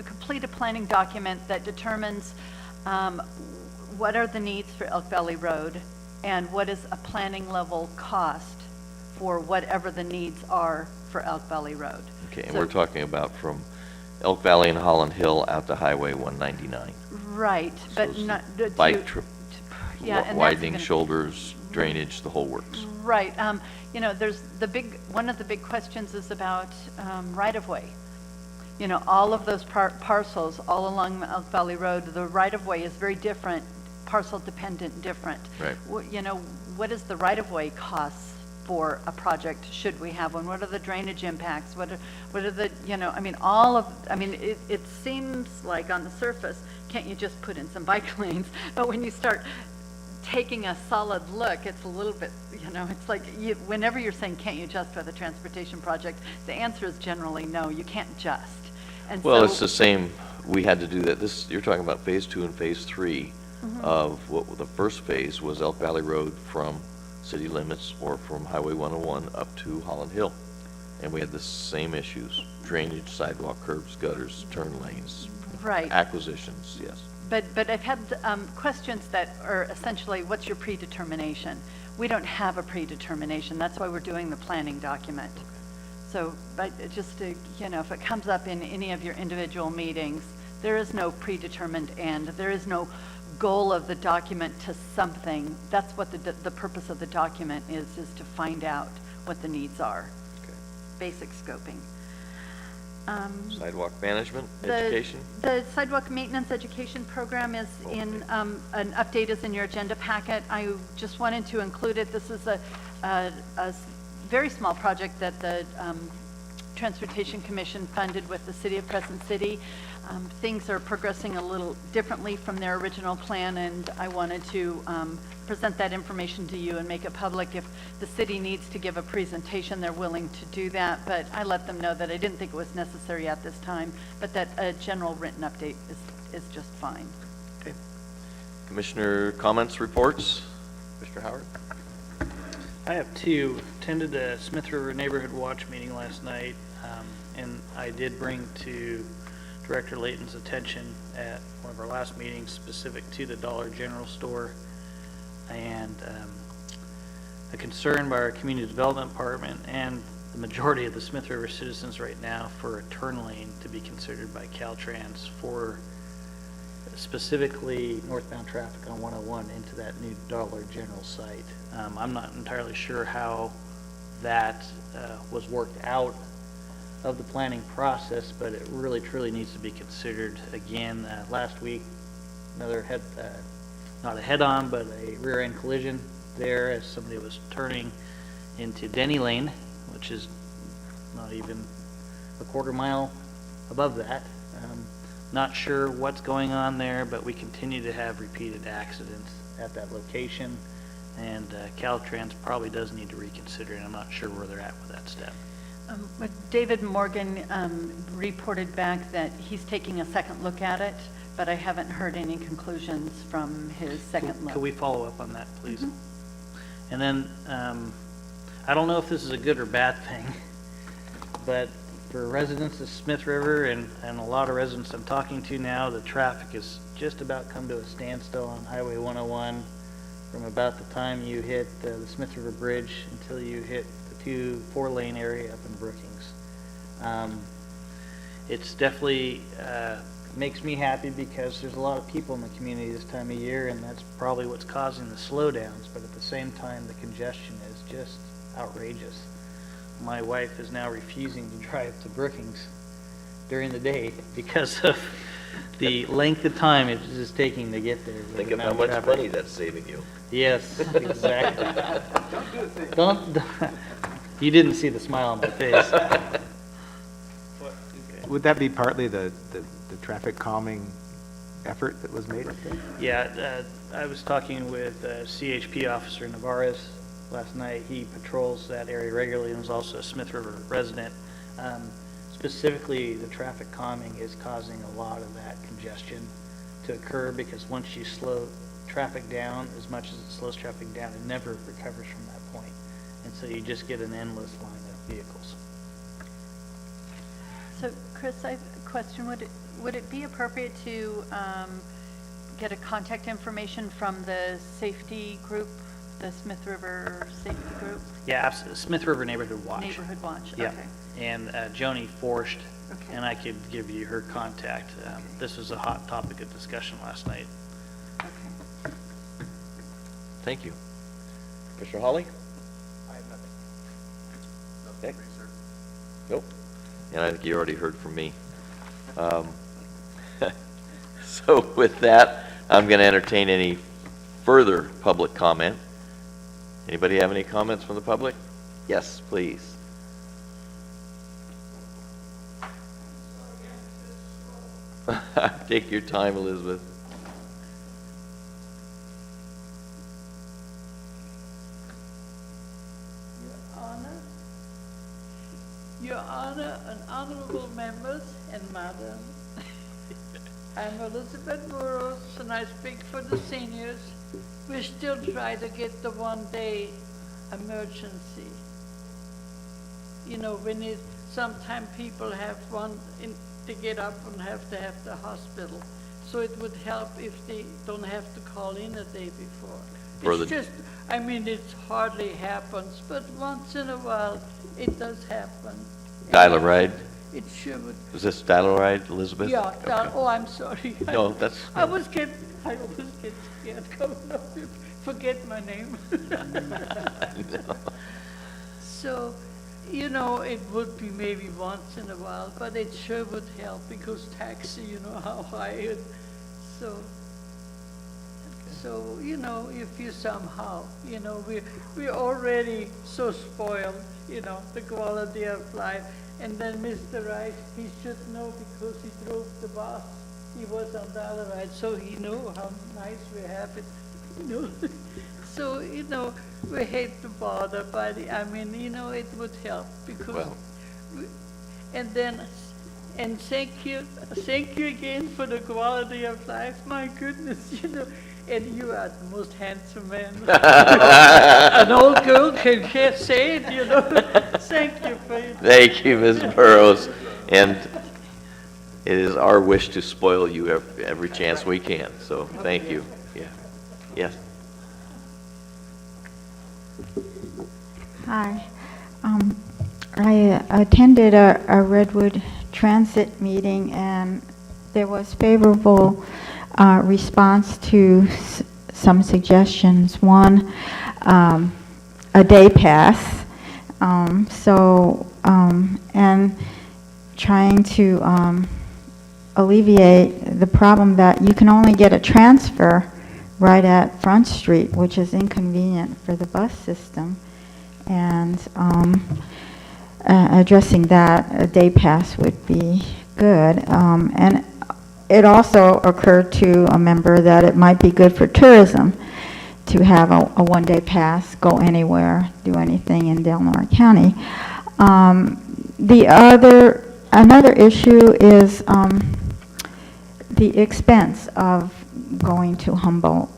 complete a planning document that determines what are the needs for Elk Valley Road and what is a planning level cost for whatever the needs are for Elk Valley Road. Okay, and So- we're talking about from Elk Valley and Holland Hill out to Highway 199. Right, but it's not. Bike trip, Yeah, and that's widening gonna- shoulders, drainage, the whole works. Right, you know, there's one of the big questions is about right-of-way. You know, all of those parcels all along Elk Valley Road, the right-of-way is very different, parcel dependent different. Right. You know, what is the right-of-way costs for a project, should we have one? What are the drainage impacts? What are the, you know, I mean, it seems like on the surface, can't you just put in some bike lanes? But when you start taking a solid look, it's a little bit, you know, it's like, whenever you're saying, can't you just with a transportation project, the answer is generally no, you can't just. And Well, so- it's the same, we had to do that, you're talking about phase 2 and phase 3 of what the first phase was Elk Valley Road from city limits or from Highway 101 up to Holland Hill. And we had the same issues, drainage, sidewalk, curbs, gutters, turn lanes, Right. acquisitions, yes. But I've had questions that are essentially, what's your predetermination? We don't have a predetermination. That's why we're doing the planning document. So, but just to, you know, if it comes up in any of your individual meetings, there is no predetermined end. There is no goal of the document to something. That's what the purpose of the document is to find out what the needs are. Okay. Basic scoping. Sidewalk management, The- education? The sidewalk maintenance education program is in, an update is in your agenda packet. I just wanted to include it. This is a very small project that the Transportation Commission funded with the City of Crescent City. Things are progressing a little differently from their original plan, and I wanted to present that information to you and make it public. If the city needs to give a presentation, they're willing to do that, but I let them know that I didn't think it was necessary at this time, but that a general written update is just fine. Okay. Commissioner comments, reports? Mr. Howard? I have two. Attended a Smith River Neighborhood Watch meeting last night, and I did bring to Director Layton's attention at one of our last meetings specific to the Dollar General store and a concern by our Community Development Department and the majority of the Smith River citizens right now for a turn lane to be considered by Caltrans for specifically northbound traffic on 101 into that new Dollar General site. I'm not entirely sure how that was worked out of the planning process, but it really truly needs to be considered. Again, last week, another not a head-on, but a rear-end collision there as somebody was turning into Denny Lane, which is not even a quarter mile above that. Not sure what's going on there, but we continue to have repeated accidents at that location, and Caltrans probably does need to reconsider, and I'm not sure where they're at with that step. But David Morgan reported back that he's taking a second look at it, but I haven't heard any conclusions from his second look. Could we follow up on that, please? And then, I don't know if this is a good or bad thing, but for residents of Smith River and a lot of residents I'm talking to now, the traffic has just about come to a standstill on Highway 101 from about the time you hit the Smith River Bridge until you hit the 4-lane area up in Brookings. It's definitely makes me happy because there's a lot of people in the community this time of year, and that's probably what's causing the slowdowns, but at the same time the congestion is just outrageous. My wife is now refusing to drive to Brookings during the day because of the length of time it is taking to get there. with Think the of how amount much traffic. money that's saving you. Yes, exactly. Don't, you didn't see the smile on my face. Would that be partly the traffic calming effort that was made up there? Yeah, I was talking with CHP Officer Navarez last night. He patrols that area regularly and is also a Smith River resident. Specifically, the traffic calming is causing a lot of that congestion to occur because once you slow traffic down, as much as it slows traffic down, it never recovers from that point. And so you just get an endless line of vehicles. So, Chris, I have a question. Would it be appropriate to get a contact information from the safety group, the Smith River Safety Group? Yeah, absolutely. Smith River Neighborhood Watch. Neighborhood Watch, Yeah. okay. And Joni Forst, Okay. and I could give you her contact. This was a hot topic of discussion last night. Okay. Thank you. Mr. Hawley? I have nothing. Okay. Nothing for you, sir. Nope. And I think you already heard from me. So with that, I'm going to entertain any further public comment. Anybody have any comments from the public? Yes, please. Take your time, Elizabeth. Your Honor and honorable members and madam, I'm Elizabeth Burrows and I speak for the seniors. We still try to get the one-day emergency. You know, when sometimes people have to get up and have to have the hospital. So it would help if they don't have to call in a day before. It's just, I mean, it hardly happens, but once in a while, it does happen. Dial-A-Ride? It sure would. Was this Dial-A-Ride, Elizabeth? Yeah, Okay. oh, I'm sorry. No, that's... I always get scared coming up, forget my name. No. So, you know, it would be maybe once in a while, but it sure would help because taxi, you know how high it, so, you know, if you somehow, you know, we're already so spoiled, you know, the quality of life. And then Mr. Rice, he should know because he drove the bus. He was on the other ride, so he knew how nice we have it, you know. So, you know, we hate to bother, but I mean, you know, it would help because, Well. and thank you again for the quality of life. My goodness, you know, and you are the most handsome man. An old girl can say it, you know. Thank you for it. Thank you, Ms. Burrows. And it is our wish to spoil you every chance we can, so thank you. Yeah. Yes. Hi. I attended a Redwood Transit meeting, and there was favorable response to some suggestions. One, a day pass. And trying to alleviate the problem that you can only get a transfer right at Front Street, which is inconvenient for the bus system. And addressing that, a day pass would be good. And it also occurred to a member that it might be good for tourism to have a one-day pass, go anywhere, do anything in Delaware County. Another issue is the expense of going to Humboldt.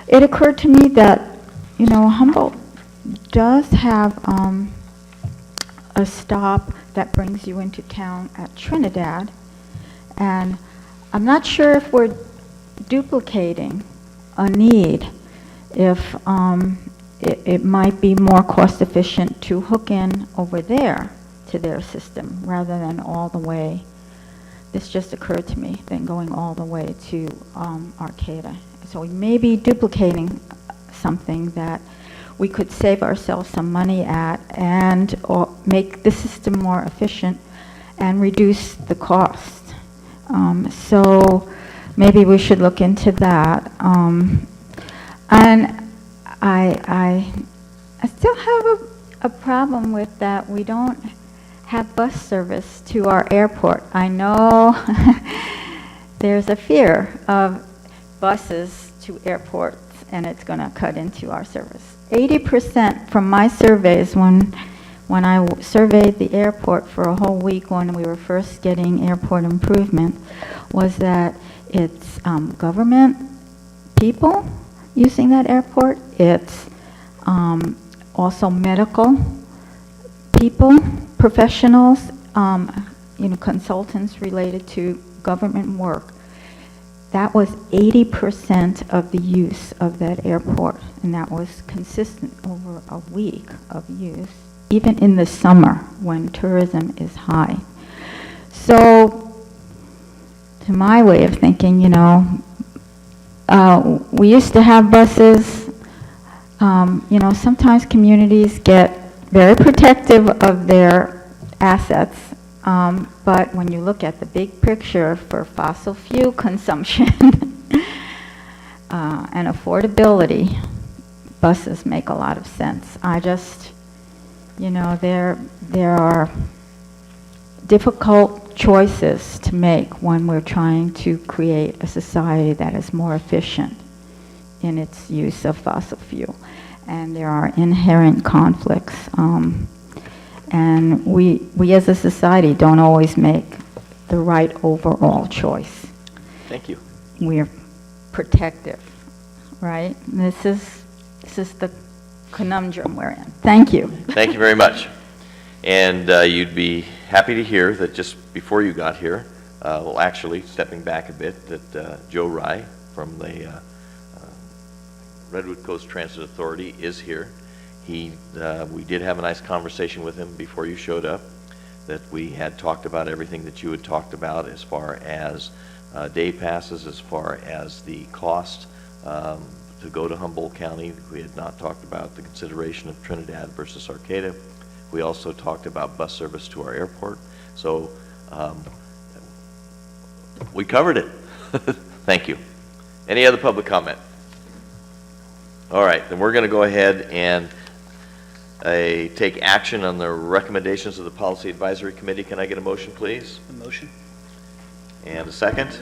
It occurred to me that, you know, Humboldt does have a stop that brings you into town at Trinidad, and I'm not sure if we're duplicating a need, if it might be more cost efficient to hook in over there to their system rather than all the way, this just occurred to me, than going all the way to Arcata. So we may be duplicating something that we could save ourselves some money at and or make the system more efficient and reduce the cost. So maybe we should look into that. And I still have a problem with that we don't have bus service to our airport. I know there's a fear of buses to airports, and it's going to cut into our service. 80% from my surveys, when I surveyed the airport for a whole week when we were first getting airport improvement, was that it's government people using that airport. It's also medical people, professionals, consultants related to government work. That was 80% of the use of that airport, and that was consistent over a week of use, even in the summer when tourism is high. So, to my way of thinking, we used to have buses. Sometimes communities get very protective of their assets, but when you look at the big picture for fossil fuel consumption and affordability, buses make a lot of sense. There are difficult choices to make when we're trying to create a society that is more efficient in its use of fossil fuel. And there are inherent conflicts. And we as a society don't always make the right overall choice. Thank you. We're protective, right? This is the conundrum we're in. Thank you. Thank you very much. And you'd be happy to hear that just before you got here, well, actually, stepping back a bit, that Joe Rye from the Redwood Coast Transit Authority is here. We did have a nice conversation with him before you showed up, that we had talked about everything that you had talked about as far as day passes, as far as the cost to go to Humboldt County. We had not talked about the consideration of Trinidad versus Arcata. We also talked about bus service to our airport. So we covered it. Thank you. Any other public comment? All right, then we're going to go ahead and take action on the recommendations of the Policy Advisory Committee. Can I get a motion, please? A motion? And a second?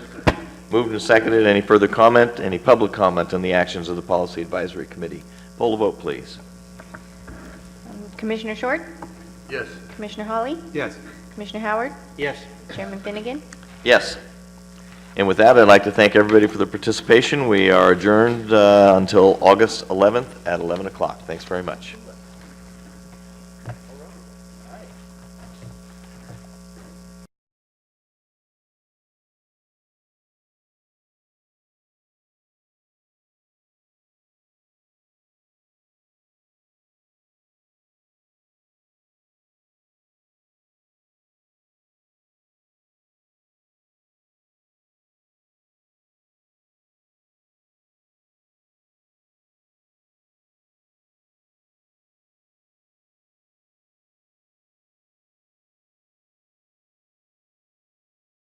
Moved and seconded. Any further comment? Any public comment on the actions of the Policy Advisory Committee? Poll the vote, please. Commissioner Short? Yes. Commissioner Hawley? Yes. Commissioner Howard? Yes. Chairman Finnegan? Yes. And with that, I'd like to thank everybody for their participation. We are adjourned until August 11th at 11 o'clock. Thanks very much.